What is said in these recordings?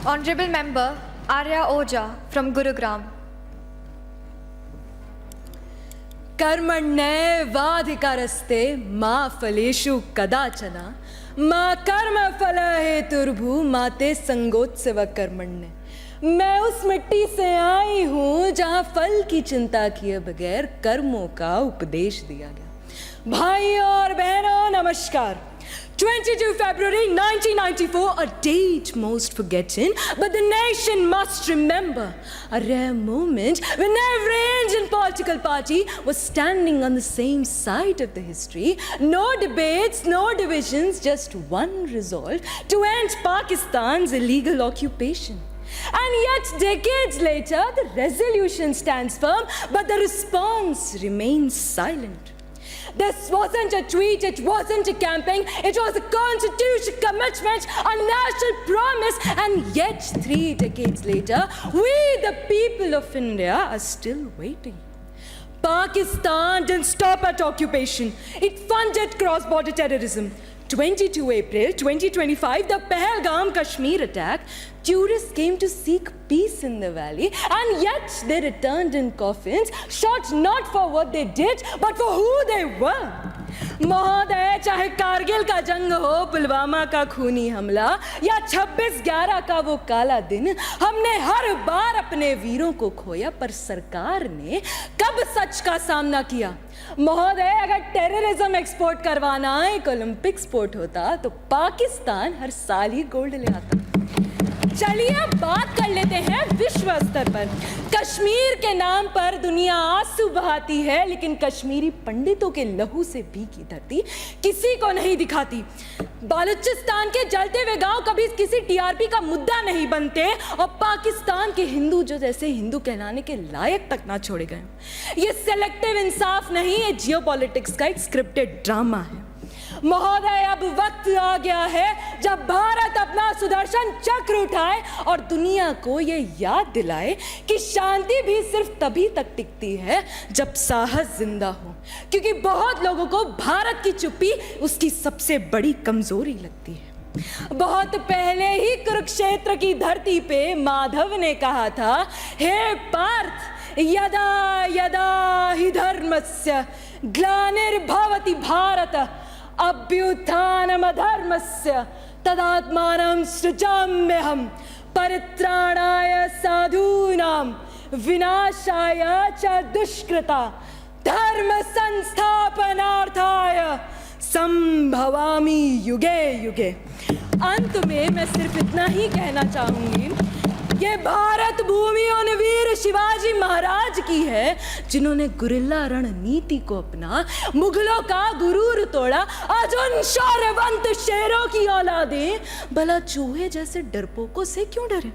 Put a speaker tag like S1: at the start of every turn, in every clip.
S1: Honorable Member Arya Oja from Gurugram.
S2: कर्मण्येवाधिकारस्ते मा फलेषु कदाचन मा कर्म फल हेतुर्भु माते संगोत्सव कर्मण्य। मैं उस मिट्टी से आई हूँ जहाँ फल की चिंता किए बगैर कर्मों का उपदेश दिया गया। भाई और बहनों नमस्कार। 22 February 1994, a date most forgotten, but the nation must remember. A rare moment when every Indian political party was standing on the same side of the history. No debates, no divisions, just one resolve to end Pakistan's illegal occupation. And yet, decades later, the resolution stands firm, but the response remains silent. This wasn't a tweet, it wasn't a campaign, it was a constitutional commitment, a national promise, and yet 3 decades later, we the people of India are still waiting. Pakistan didn't stop at occupation, it funded cross-border terrorism. 22 April 2025, the Pahalgam Kashmir attack, tourists came to seek peace in the valley, and yet they returned in coffins, shot not for what they did, but for who they were. महोदय, चाहे कारगिल का जंग हो, पुलवामा का खूनी हमला या 26/11 का वो काला दिन, हमने हर बार अपने वीरों को खोया, पर सरकार ने कब सच का सामना किया? महोदय, अगर टेररिज्म एक्सपोर्ट करवाना एक ओलंपिक स्पोर्ट होता तो पाकिस्तान हर साल ही गोल्ड ले आता। चलिए अब बात कर लेते हैं विश्व स्तर पर। कश्मीर के नाम पर दुनिया आंसू बहाती है, लेकिन कश्मीरी पंडितों के लहू से भीगी धरती किसी को नहीं दिखाती। बालूचिस्तान के जलते हुए गांव कभी किसी टीआरपी का मुद्दा नहीं बनते, और पाकिस्तान के हिंदू जो जैसे हिंदू कहलाने के लायक तक ना छोड़े गए। ये सेलेक्टिव इंसाफ नहीं, ये जियोपॉलिटिक्स का एक स्क्रिप्टेड ड्रामा है। महोदय, अब वक्त आ गया है जब भारत अपना सुदर्शन चक्र उठाए और दुनिया को ये याद दिलाए कि शांति भी सिर्फ तभी तक टिकती है जब साहस जिंदा हो, क्योंकि बहुत लोगों को भारत की चुप्पी उसकी सबसे बड़ी कमजोरी लगती है। बहुत पहले ही कुरुक्षेत्र की धरती पे माधव ने कहा था, हे पार्थ, यदा यदा हि धर्मस्य ग्लानिर्भवति भारत अभ्युत्थानमधर्मस्य तदात्मानं सृजाम्यहं परित्राणाय साधूनां विनाशाय च दुष्कृता धर्म संस्थापनार्थाय संभवामि युगे युगे। अंत में मैं सिर्फ इतना ही कहना चाहूंगी, ये भारत भूमि उन वीर शिवाजी महाराज की है जिन्होंने गुरिल्ला रणनीति को अपना, मुगलों का गुरूर तोड़ा। आज उन शौर्यवंत शेरों की औलादें भला चूहे जैसे डरपोकों से क्यों डरे?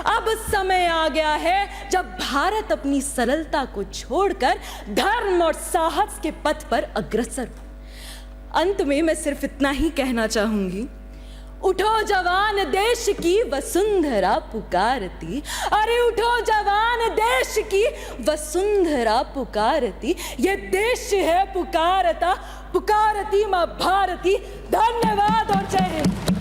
S2: अब समय आ गया है जब भारत अपनी सरलता को छोड़कर धर्म और साहस के पथ पर अग्रसर हो। अंत में मैं सिर्फ इतना ही कहना चाहूंगी, उठो जवान, देश की वसुंधरा पुकारती। अरे उठो जवान, देश की वसुंधरा पुकारती। ये देश है पुकारता, पुकारती माँ भारती। धन्यवाद और जय हिंद।